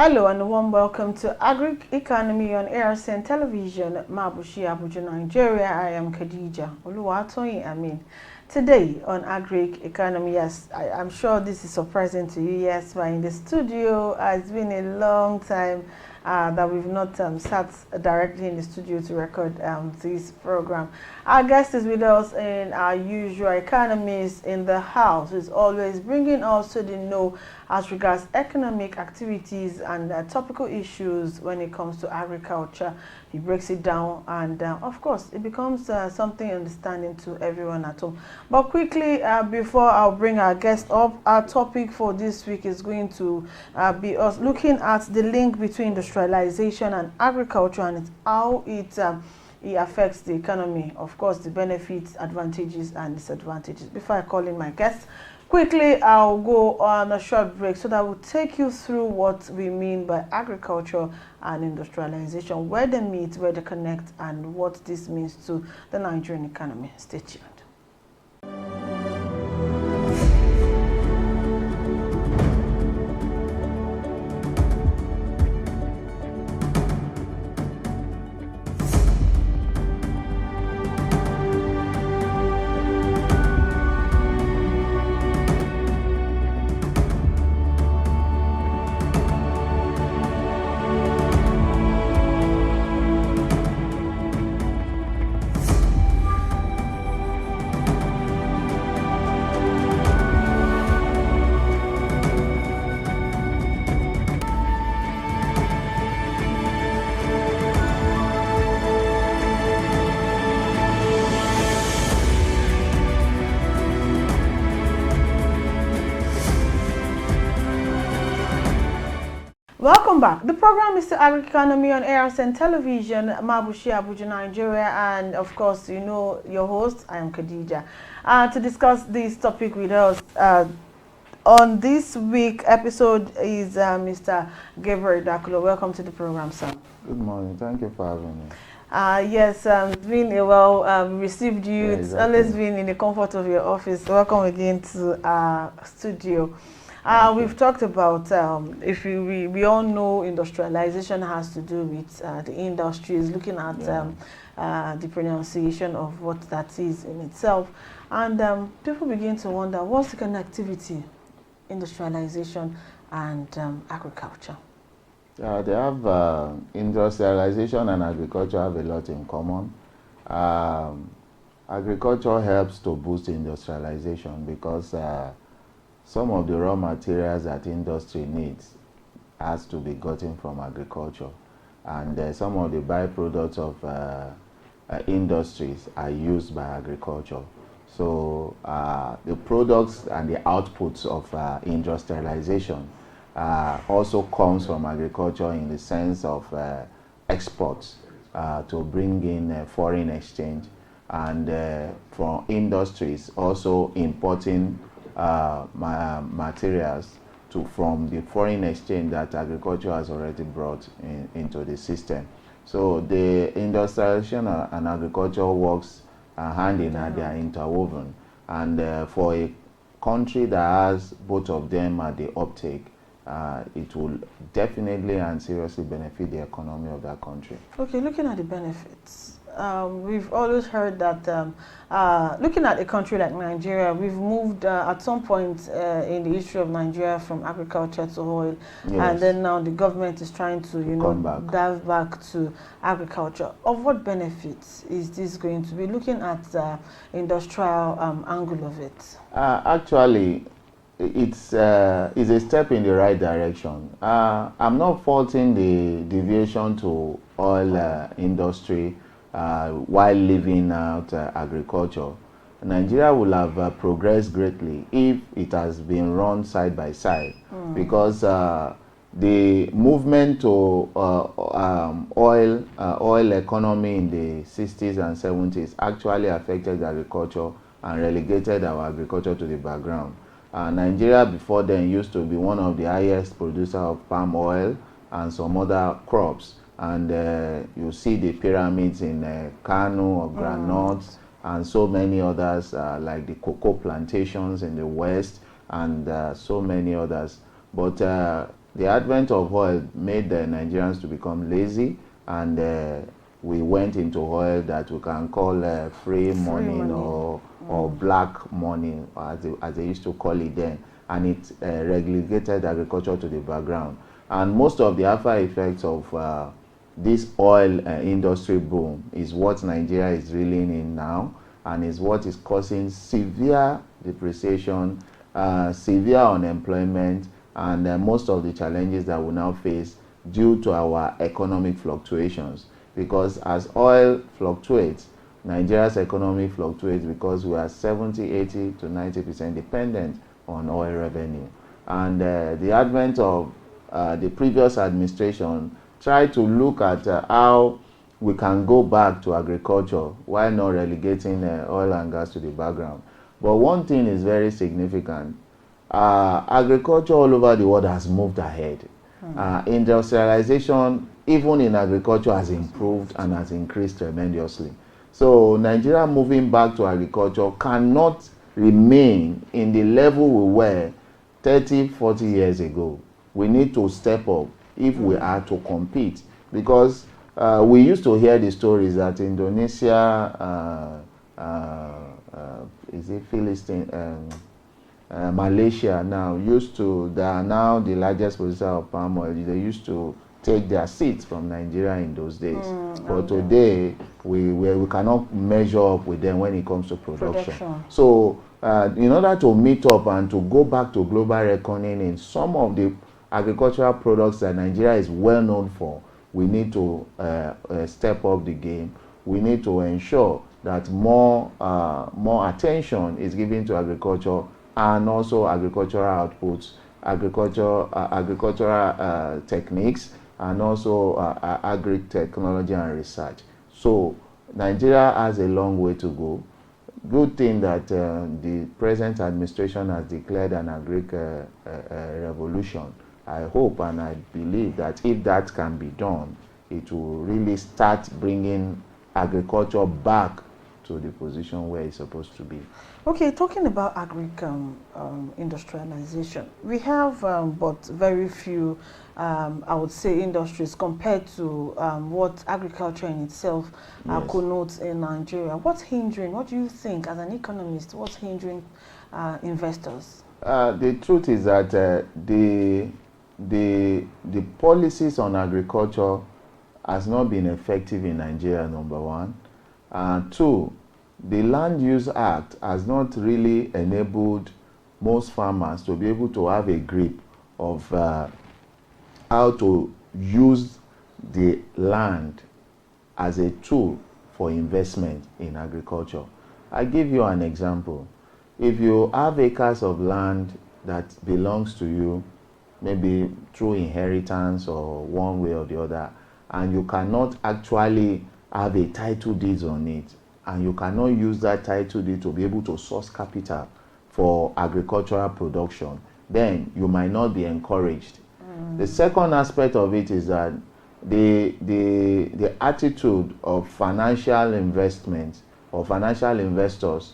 Hello and a warm welcome to Agric Economy on ARCN Television, Mabushi, Abuja, Nigeria. I am Khadija Oluwatoyin Amin. Today on Agric Economy, yes, I'm sure this is surprising to you. Yes, we're in the studio. It's been a long time that we've not sat directly in the studio to record this program. Our guest is with us in our usual economist in the house, who's always bringing us to the know as regards economic activities and topical issues when it comes to agriculture. He breaks it down and of course it becomes something understanding to everyone at home. But quickly, before I'll bring our guest up, our topic for this week is going to be us looking at the link between industrialization and agriculture and how it affects the economy. Of course, the benefits, advantages, and disadvantages. Before I call in my guest, quickly, I'll go on a short break so that we'll take you through what we mean by agriculture and industrialization, where they meet, where they connect, and what this means to the Nigerian economy. Stay tuned. Welcome back. The program is the Agric Economy on ARCN Television, Mabushi, Abuja, Nigeria, and of course, you know your host, I am Khadija. To discuss this topic with us on this week episode is Mr. Gabriel Dakulo. Welcome to the program, sir. Good morning. Thank you for having me. Yes, it's been a while. Received you. Yeah, It's exactly. always been in the comfort of your office. Welcome again to our studio. We've talked about, if we all know industrialization has to do with the industries, looking at the pronunciation of what that is in itself. And people begin to wonder, what's the connectivity, industrialization and agriculture? They have industrialization and agriculture have a lot in common. Agriculture helps to boost industrialization because some of the raw materials that industry needs has to be gotten from agriculture, and some of the byproducts of industries are used by agriculture. So the products and the outputs of industrialization also comes from agriculture in the sense of exports to bring in foreign exchange, and from industries also importing materials from the foreign exchange that agriculture has already brought into the system. So the industrialization and agriculture works hand in hand, they are interwoven. And for a country that has both of them at the uptake, it will definitely and seriously benefit the economy of that country. Okay, looking at the benefits, we've always heard that looking at a country like Nigeria, we've moved at some point in the history of Nigeria from agriculture to oil, Yes. and then now the government is trying to, dive back to agriculture. Of what benefits is this going to be? Looking at the industrial angle of it. Actually, it's a step in the right direction. I'm not faulting the deviation to oil industry while leaving out agriculture. Nigeria will have progressed greatly if it has been run side by side, because the movement to oil economy in the 60s and 70s actually affected agriculture and relegated our agriculture to the background. Nigeria before then used to be one of the highest producer of palm oil and some other crops, and you see the pyramids in Kano of groundnuts and so many others, like the cocoa plantations in the west and so many others. But The advent of oil made the Nigerians to become lazy, and we went into oil that we can call free money, or black money, as they used to call it then, and it relegated agriculture to the background. And most of the after effects of this oil industry boom is what Nigeria is reeling in now, and is what is causing severe depreciation, severe unemployment, and most of the challenges that we now face due to our economic fluctuations. Because as oil fluctuates, Nigeria's economy fluctuates, because we are 70, 80 to 90% dependent on oil revenue. And the advent of the previous administration tried to look at how we can go back to agriculture while not relegating oil and gas to the background. But one thing is very significant. Agriculture all over the world has moved ahead. Industrialization, even in agriculture, has improved and has increased tremendously. So Nigeria moving back to agriculture cannot remain in the level we were 30, 40 years ago. We need to step up if we are to compete, because we used to hear the stories that Indonesia, is it Philistine, Malaysia now they are now the largest producer of palm oil. They used to take their seats from Nigeria in those days. But today, we cannot measure up with them when it comes to production. So in order to meet up and to go back to global reckoning in some of the agricultural products that Nigeria is well known for, we need to step up the game. We need to ensure that more attention is given to agriculture, and also agricultural outputs, agricultural techniques, and also agri technology and research. So Nigeria has a long way to go. Good thing that the present administration has declared an agric revolution. I hope and I believe that if that can be done, it will really start bringing agriculture back to the position where it's supposed to be. Okay, talking about agric industrialization, we have but very few, I would say, industries compared to what agriculture in itself connotes in Nigeria. What's hindering, what do you think as an economist, what's hindering investors? The truth is that the policies on agriculture has not been effective in Nigeria, number one. Two, the Land Use Act has not really enabled most farmers to be able to have a grip of how to use the land as a tool for investment in agriculture. I give you an example. If you have acres of land that belongs to you, maybe through inheritance or one way or the other, and you cannot actually have a title deed on it, and you cannot use that title deed to be able to source capital for agricultural production, then you might not be encouraged. The second aspect of it is that the attitude of financial investment or financial investors,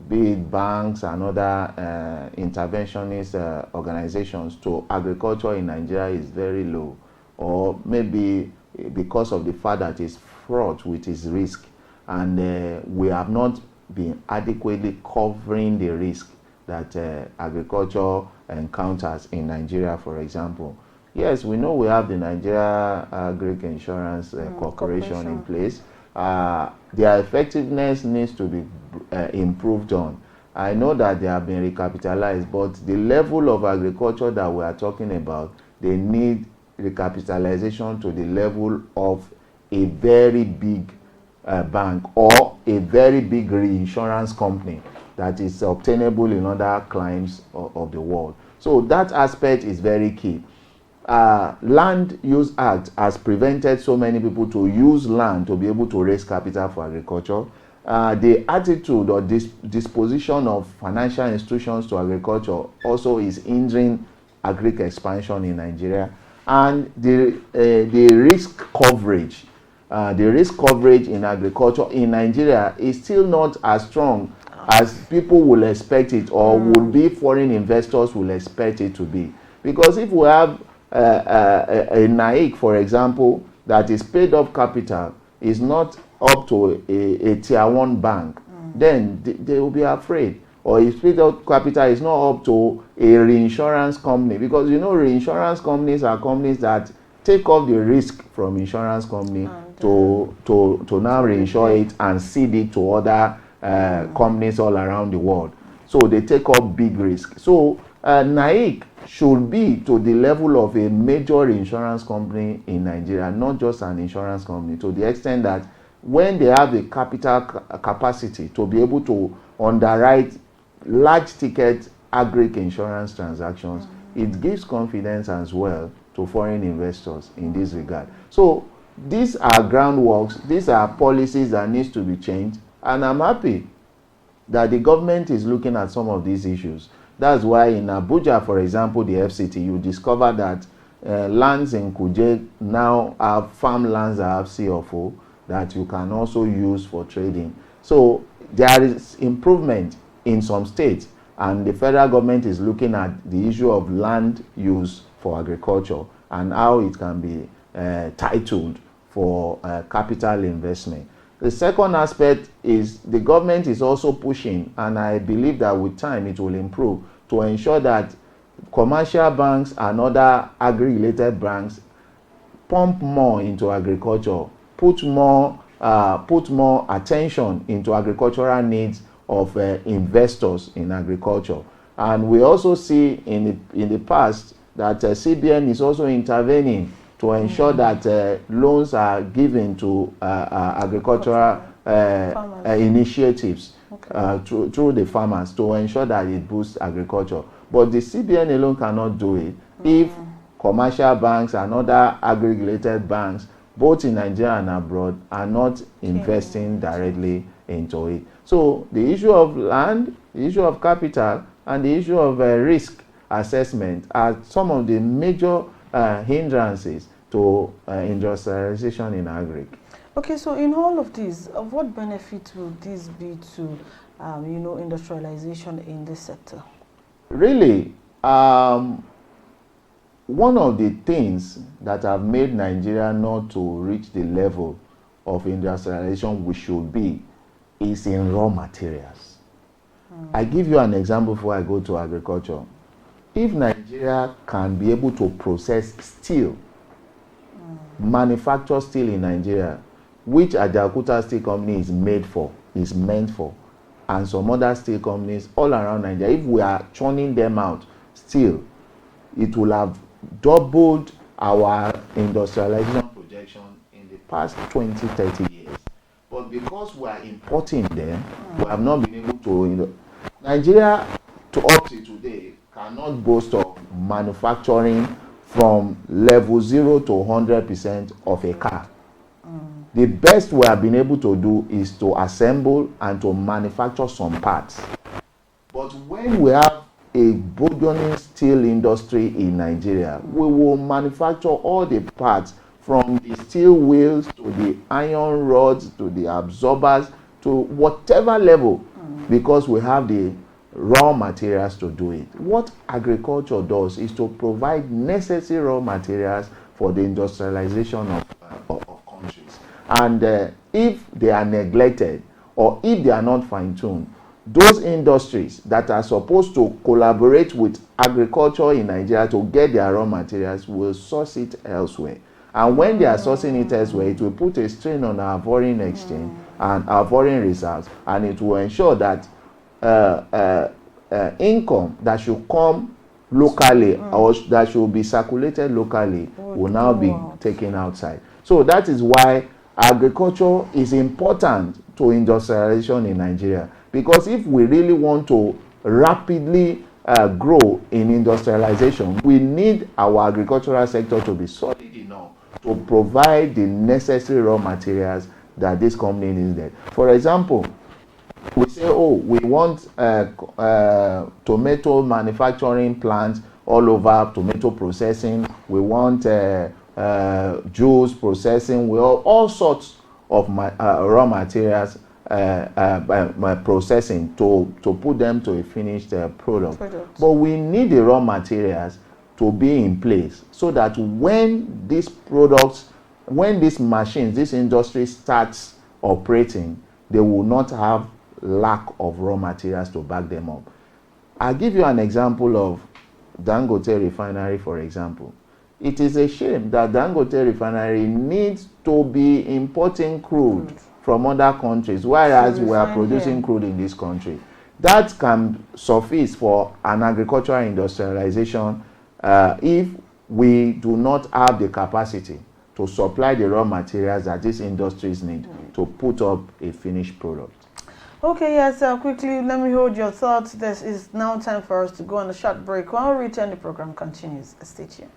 be it banks and other interventionist organizations, to agriculture in Nigeria is very low, or maybe because of the fact that it's fraught with its risk, and we have not been adequately covering the risk that agriculture encounters in Nigeria, for example. Yes, we know we have the Nigeria Agric Insurance Corporation in place. Their effectiveness needs to be improved on. I know that they have been recapitalized, but the level of agriculture that we are talking about, they need recapitalization to the level of a very big bank or a very big reinsurance company that is obtainable in other climes of the world. So that aspect is very key. Land Use Act has prevented so many people to use land to be able to raise capital for agriculture. The attitude or disposition of financial institutions to agriculture also is hindering agric expansion in Nigeria. And the risk coverage in agriculture in Nigeria is still not as strong as people will expect it, or would be foreign investors will expect it to be. Because if we have a NAIC, for example, that is paid up capital is not up to a tier 1 bank, then they will be afraid. Or if paid up capital is not up to a reinsurance company, because you know reinsurance companies are companies that take off the risk from insurance company to now reinsure it and cede it to other companies all around the world. So they take up big risk. So NAIC should be to the level of a major insurance company in Nigeria, not just an insurance company, to the extent that when they have the capital capacity to be able to underwrite large ticket Agric insurance transactions, it gives confidence as well to foreign investors in this regard. So these are groundworks, these are policies that needs to be changed, and I'm happy that the government is looking at some of these issues. That's why in Abuja, for example, the FCT, you discover that lands in Kuje now have farmlands that have CFO that you can also use for trading. So there is improvement in some states, and the federal government is looking at the issue of land use for agriculture and how it can be titled for capital investment. The second aspect is the government is also pushing, and I believe that with time it will improve, to ensure that commercial banks and other agri-related banks pump more into agriculture, put more attention into agricultural needs of investors in agriculture. And we also see in the past that CBN is also intervening to ensure that loans are given to agricultural initiatives through the farmers to ensure that it boosts agriculture. But the CBN alone cannot do it if commercial banks and other agri-related banks, both in Nigeria and abroad, are not investing directly into it. So the issue of land, the issue of capital, and the issue of risk assessment are some of the major hindrances to industrialization in Agric. Okay, so in all of this, what benefit will this be to, industrialization in this sector? Really, one of the things that have made Nigeria not to reach the level of industrialization we should be is in raw materials. I give you an example before I go to agriculture. If Nigeria can be able to process steel, manufacture steel in Nigeria, which Ajaokuta Steel Company is meant for, and some other steel companies all around Nigeria, if we are churning them out still, it will have doubled our industrialization projection in the past 20-30 years. But because we are importing them, we have not been able to. Nigeria, up to today, cannot boast of manufacturing from level 0 to 100% of a car. The best we have been able to do is to assemble and to manufacture some parts. But when we have a burgeoning steel industry in Nigeria, we will manufacture all the parts, from the steel wheels to the iron rods to the absorbers to whatever level, because we have the raw materials to do it. What agriculture does is to provide necessary raw materials for the industrialization of countries. And if they are neglected, or if they are not fine-tuned, those industries that are supposed to collaborate with agriculture in Nigeria to get their raw materials will source it elsewhere. And when they are sourcing it elsewhere, it will put a strain on our foreign exchange and our foreign reserves, and it will ensure that income that should come locally or that should be circulated locally will now be taken outside. So that is why agriculture is important to industrialization in Nigeria, because if we really want to rapidly grow in industrialization, we need our agricultural sector to be solid enough to provide the necessary raw materials that this company needed. For example, we say, we want tomato manufacturing plants all over, tomato processing, we want juice processing, we have all sorts of raw materials processing to put them to a finished product. But we need the raw materials to be in place so that when these products, when these machines, this industry starts operating, they will not have lack of raw materials to back them up. I'll give you an example of Dangote refinery, for example. It is a shame that Dangote refinery needs to be importing crude from other countries, whereas we are producing crude in this country. That can suffice for an agricultural industrialization if we do not have the capacity to supply the raw materials that these industries need to put up a finished product. Okay, yes, quickly, let me hold your thoughts. This is now time for us to go on a short break. When we return, the program continues. Stay tuned.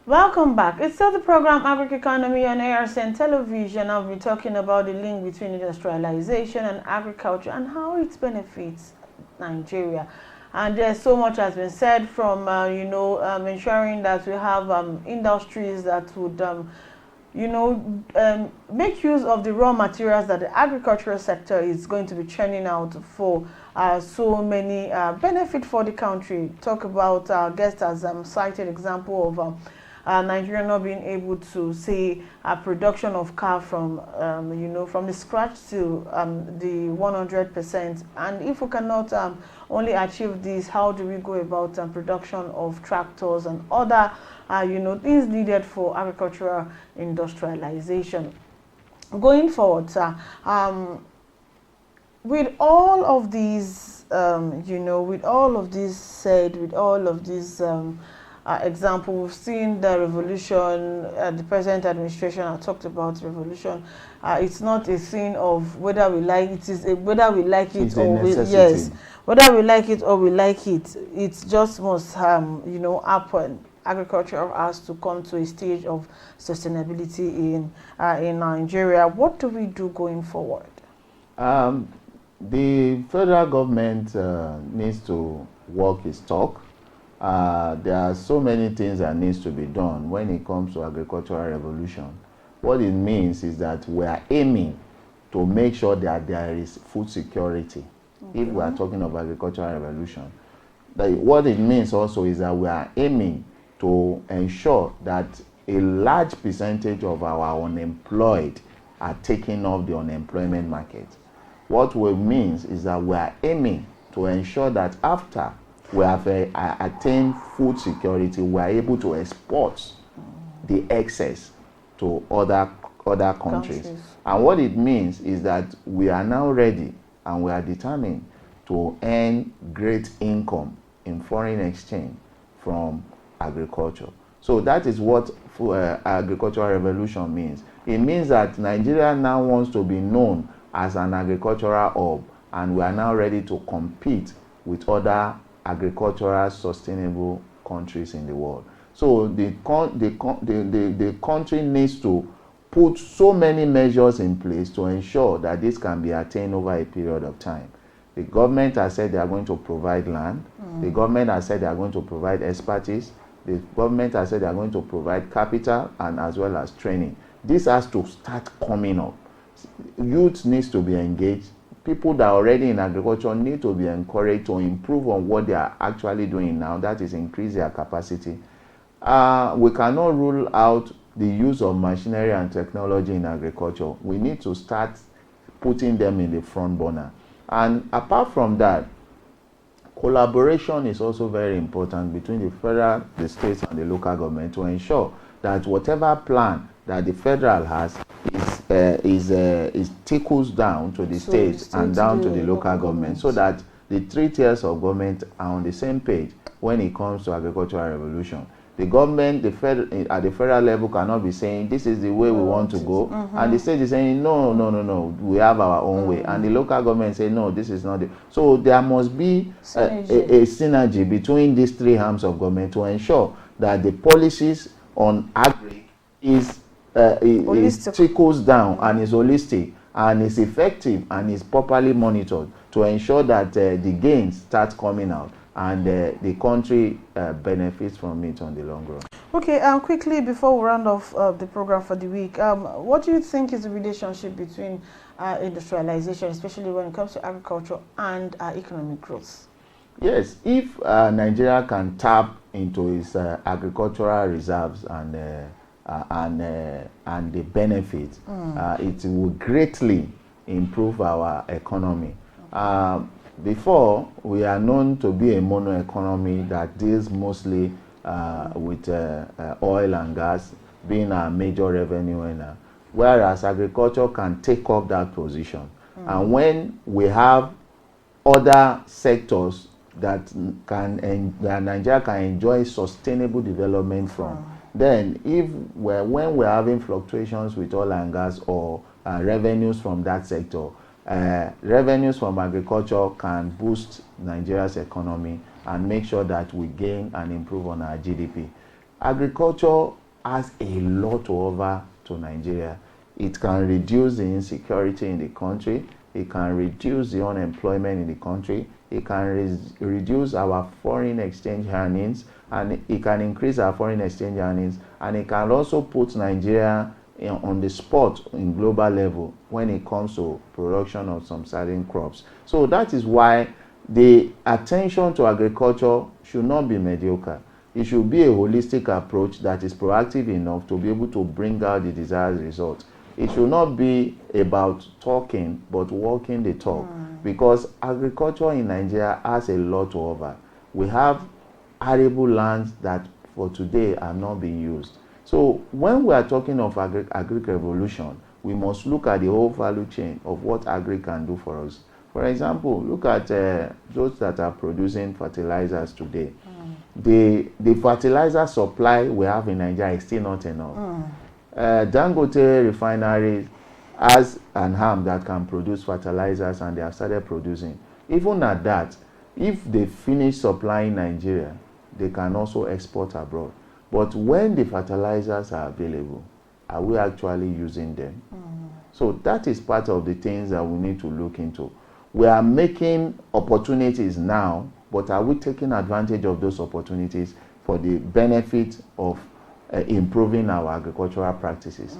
Welcome back. It's still the program Agric Economy on ARCN Television. I'll be talking about the link between industrialization and agriculture and how it benefits Nigeria. And there's so much has been said from, ensuring that we have industries that would, make use of the raw materials that the agricultural sector is going to be churning out for so many benefit for the country. Talk about guests as cited example of Nigeria not being able to say a production of car from from the scratch to the 100%. And if we cannot only achieve this, how do we go about production of tractors and other things needed for agricultural industrialization going forward, sir? With all of these, with all of this said, with all of these example, we've seen the revolution. The present administration has talked about revolution. It's not a thing of whether we like it. Is whether we like it or whether we like it or we like it. It just must happen. Agriculture has to come to a stage of sustainability in Nigeria. What do we do going forward? The federal government needs to walk its talk. There are so many things that needs to be done when it comes to agricultural revolution. What it means is that we are aiming to make sure that there is food security. If we are talking of agricultural revolution, what it means also is that we are aiming to ensure that a large percentage of our unemployed are taking off the unemployment market. What it means is that we are aiming to ensure that after we have attained food security, we are able to export the excess to other countries. And what it means is that we are now ready and we are determined to earn great income in foreign exchange from agriculture. So that is what agricultural revolution means. It means that Nigeria now wants to be known as an agricultural hub, and we are now ready to compete with other agricultural sustainable countries in the world. So the country needs to put so many measures in place to ensure that this can be attained over a period of time. The government has said they are going to provide land. The government has said they are going to provide expertise. The government has said they are going to provide capital and as well as training. This has to start coming up. Youth needs to be engaged. People that are already in agriculture need to be encouraged to improve on what they are actually doing now, that is increase their capacity. We cannot rule out the use of machinery and technology in agriculture. We need to start putting them in the front burner. And apart from that, collaboration is also very important between the federal, the states, and the local government to ensure that whatever plan that the federal has is trickles down to the states and down to the local government, so that the three tiers of government are on the same page when it comes to agricultural revolution. The government, at the federal level, cannot be saying this is the way we want to go, and the state is saying no, we have our own way, and the local government say no, this is not the. So there must be a synergy between these three arms of government to ensure that the policies on agri is it trickles down and is holistic and is effective and is properly monitored to ensure that the gains start coming out and the country benefits from it on the long run. Okay, quickly before we round off the program for the week, what do you think is the relationship between industrialization, especially when it comes to agriculture, and economic growth? Yes, if Nigeria can tap into its agricultural reserves and the benefits, it will greatly improve our economy. Before, we are known to be a mono economy that deals mostly with oil and gas being a major revenue earner, whereas agriculture can take up that position. And when we have other sectors that Nigeria can enjoy sustainable development from, then when we're having fluctuations with oil and gas or revenues from that sector, revenues from agriculture can boost Nigeria's economy and make sure that we gain and improve on our GDP. Agriculture has a lot to offer to Nigeria. It can reduce the insecurity in the country. It can reduce the unemployment in the country. It can reduce our foreign exchange earnings, and it can increase our foreign exchange earnings, and it can also put Nigeria on the spot in global level when it comes to production of some certain crops. So that is why the attention to agriculture should not be mediocre. It should be a holistic approach that is proactive enough to be able to bring out the desired results. It should not be about talking, but walking the talk, because agriculture in Nigeria has a lot to offer. We have arable lands that for today are not being used. So when we are talking of agric revolution, we must look at the whole value chain of what agri can do for us. For example, look at those that are producing fertilizers today. The fertilizer supply we have in Nigeria is still not enough. Dangote refinery has an arm that can produce fertilizers, and they have started producing. Even at that, if they finish supplying Nigeria, they can also export abroad. But when the fertilizers are available, are we actually using them? So that is part of the things that we need to look into. We are making opportunities now, but are we taking advantage of those opportunities for the benefit of improving our agricultural practices?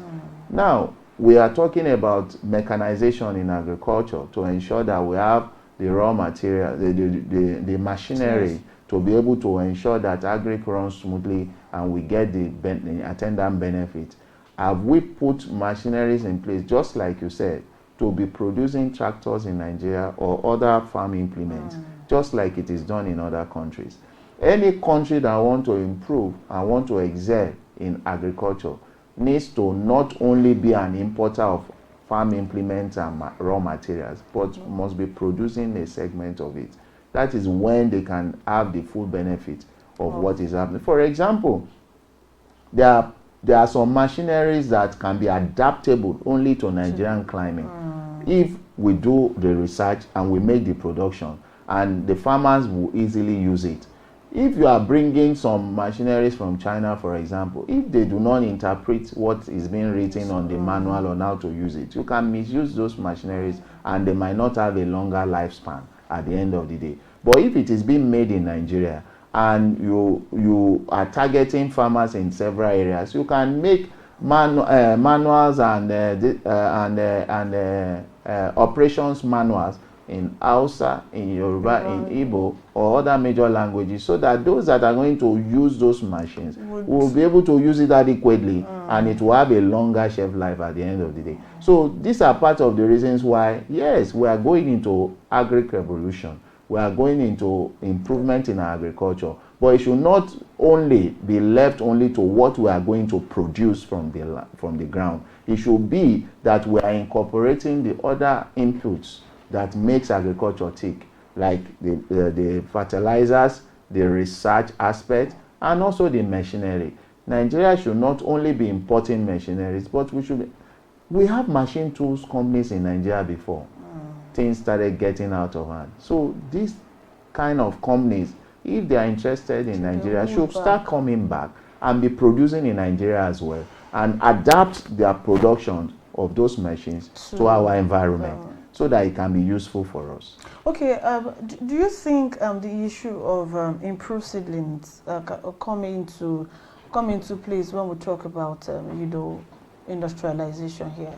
Now, we are talking about mechanization in agriculture to ensure that we have the raw material, the machinery to be able to ensure that Agric runs smoothly and we get the attendant benefit. Have we put machineries in place, just like you said, to be producing tractors in Nigeria or other farm implements, just like it is done in other countries? Any country that want to improve and want to excel in agriculture needs to not only be an importer of farm implements and raw materials, but must be producing a segment of it. That is when they can have the full benefit of what is happening. For example, there are some machineries that can be adaptable only to Nigerian climate. If we do the research and we make the production, and the farmers will easily use it. If you are bringing some machineries from China, for example, if they do not interpret what is being written on the manual on how to use it, you can misuse those machineries and they might not have a longer lifespan at the end of the day. But if it is being made in Nigeria and you are targeting farmers in several areas, you can make manuals and operations manuals in Hausa, in Yoruba, in Igbo, or other major languages, so that those that are going to use those machines will be able to use it adequately, and it will have a longer shelf life at the end of the day. So these are part of the reasons why, yes, we are going into agric revolution. We are going into improvement in our agriculture, but it should not only be left only to what we are going to produce from the ground. It should be that we are incorporating the other inputs that makes agriculture tick, like the fertilizers, the research aspect, and also the machinery. Nigeria should not only be importing machineries, but we have machine tools companies in Nigeria before things started getting out of hand. So these kind of companies, if they are interested in Nigeria, should start coming back and be producing in Nigeria as well, and adapt their production of those machines to our environment, so that it can be useful for us. Okay, do you think the issue of improved seedlings come into place when we talk about industrialization here?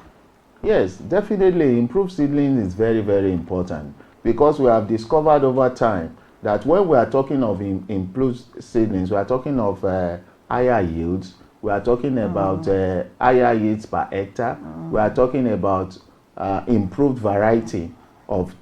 Yes, definitely. Improved seedlings is very, very important, because we have discovered over time that when we are talking of improved seedlings, we are talking of higher yields, we are talking about higher yields per hectare, we are talking about improved variety of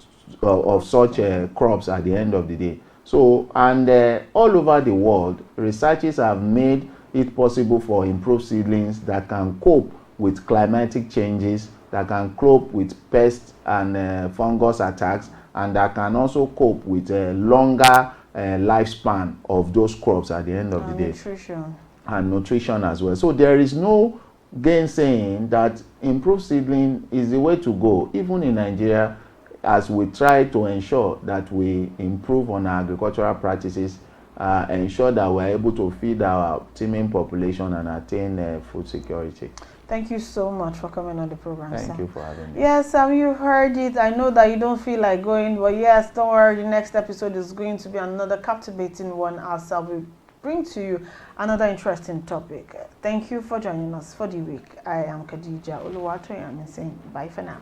such crops at the end of the day. So, and all over the world, researchers have made it possible for improved seedlings that can cope with climatic changes, that can cope with pests and fungus attacks, and that can also cope with a longer lifespan of those crops at the end of the day. Nutrition. And nutrition as well. So there is no gainsaying that improved seedling is the way to go, even in Nigeria, as we try to ensure that we improve on our agricultural practices, ensure that we're able to feed our teeming population and attain food security. Thank you so much for coming on the program. Thank you for having me. Yes, you heard it. I know that you don't feel like going, but yes, don't worry. The next episode is going to be another captivating one, as I will bring to you another interesting topic. Thank you for joining us for the week. I am Khadija Oluwatoyin. I'm saying bye for now.